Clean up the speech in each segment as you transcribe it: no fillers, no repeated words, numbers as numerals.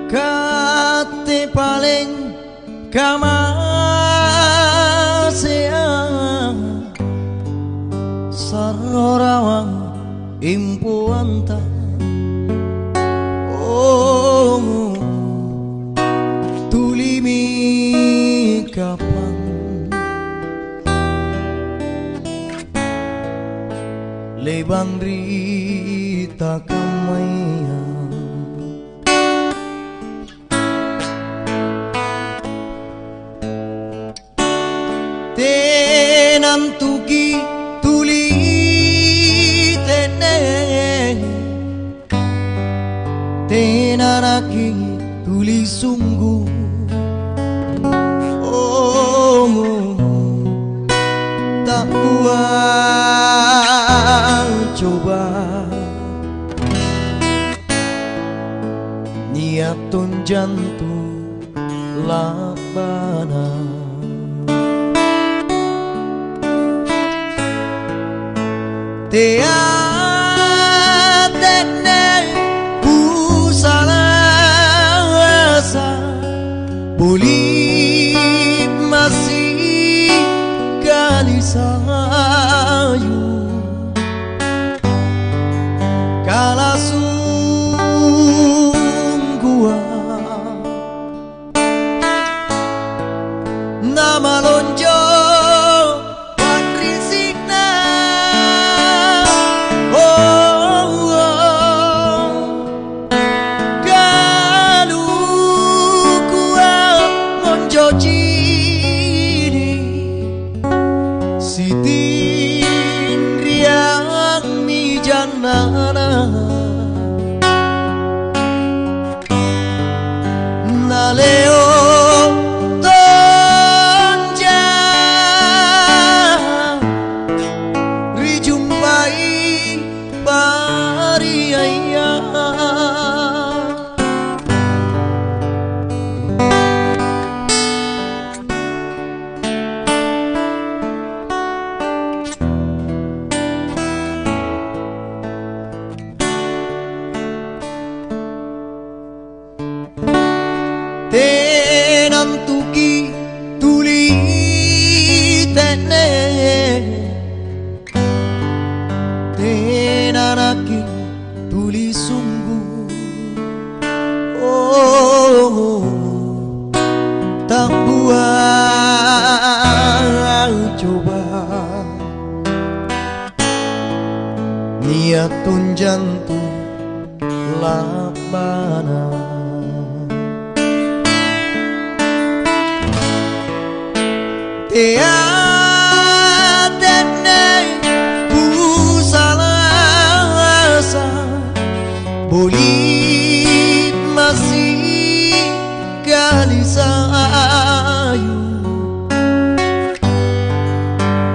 kate paling kamasean sarorawang impuanta oh tulimi kapan lebang rita kamaya tenan tuki tuli teneng tenaraki tuli sungguh oh tak kuat coba niatun jantung labana teatene pusalasa buli masih kali sayu kala sungguh nama lonjo Sitin riang mi janana naleo tonja rijumpai pariaya tenan tuki tuli tene tenanaki tuli sungguh oh tak buat coba niatun jantung labana teatene pusalasa buli masih kali sayu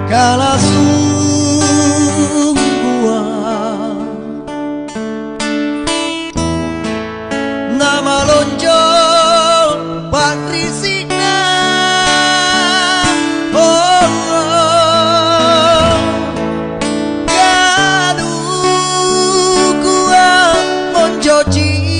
kala sungguh nama lonjo patrisina Joji